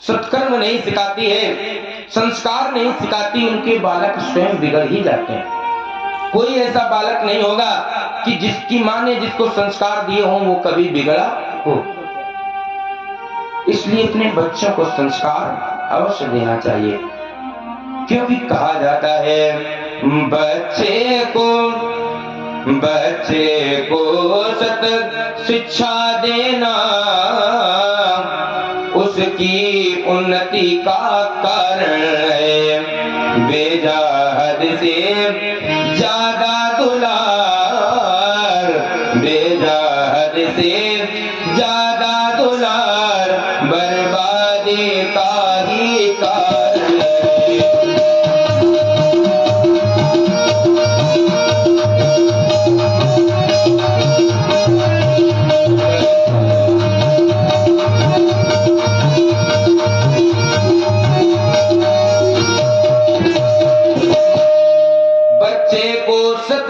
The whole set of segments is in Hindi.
सत्कर्म नहीं सिखाती है, संस्कार नहीं सिखाती, उनके बालक स्वयं बिगड़ ही जाते हैं। कोई ऐसा बालक नहीं होगा कि जिसकी मां ने जिसको संस्कार दिए हों वो कभी बिगड़ा हो। इसलिए अपने बच्चों को संस्कार अवश्य देना चाहिए, क्योंकि कहा जाता है बच्चे को सत शिक्षा देना उसकी उन्नति का कारण है, बेजाहद से ज्यादा दुलार, बेजाहद से ज्यादा दुलार बर्बादी का ही कारण है।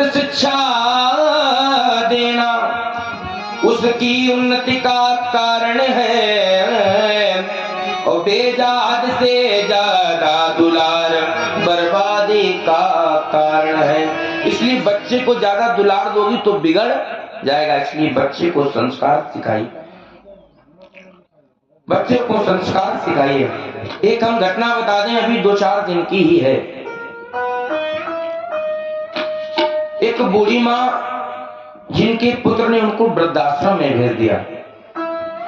शिक्षा देना उसकी उन्नति का कारण है, और बेजाद से ज्यादा दुलार बर्बादी का कारण है। इसलिए बच्चे को ज्यादा दुलार दोगी तो बिगड़ जाएगा। इसलिए बच्चे को संस्कार सिखाइए, बच्चे को संस्कार सिखाइए। एक हम घटना बता दें, अभी 2-4 दिन की ही है। एक बूढ़ी माँ जिनके पुत्र ने उनको वृद्धाश्रम में भेज दिया।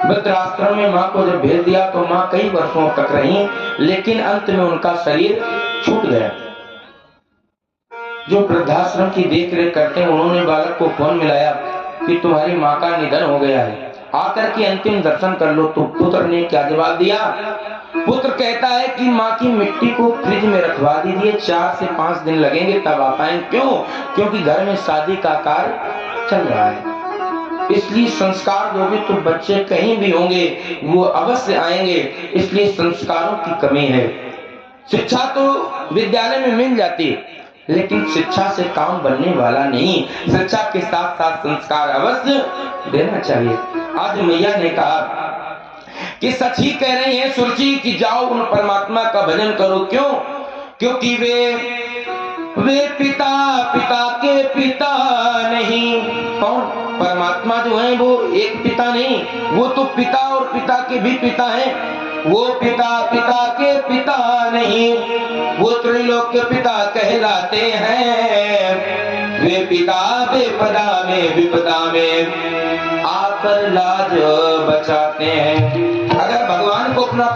वृद्धाश्रम में माँ को जब भेज दिया तो माँ कई वर्षों तक रही, लेकिन अंत में उनका शरीर छूट गया। जो वृद्धाश्रम की देखरेख करते हैं उन्होंने बालक को फोन मिलाया कि तुम्हारी माँ का निधन हो गया है, आकर के अंतिम दर्शन कर लो। तो पुत्र ने क्या जवाब दिया? पुत्र कहता है कि माँ की मिट्टी को फ्रिज में रखवा दीजिए, 4 से 5 दिन लगेंगे तब आ पाएंगे। क्यों? क्योंकि घर में शादी का कार्य चल रहा है। इसलिए संस्कार दोगे तो बच्चे कहीं भी होंगे वो अवश्य आएंगे। इसलिए संस्कारों की कमी है। शिक्षा तो विद्यालय में मिल जाती है, लेकिन शिक्षा से काम बनने वाला नहीं। शिक्षा के साथ साथ संस्कार अवश्य देना चाहिए। आज मैया ने कहा कि सच ही कह रही है सुरुचि कि जाओ उन परमात्मा का भजन करो। क्यों? क्योंकि वे पिता के पिता नहीं। कौन? परमात्मा जो है वो एक पिता नहीं, वो तो पिता और पिता के भी पिता हैं। वो पिता के पिता नहीं, वो त्रिलोक के पिता कहलाते हैं। वे पिता बेपदा में विपदा में आकर लाज बचाते हैं। अगर भगवान को अपना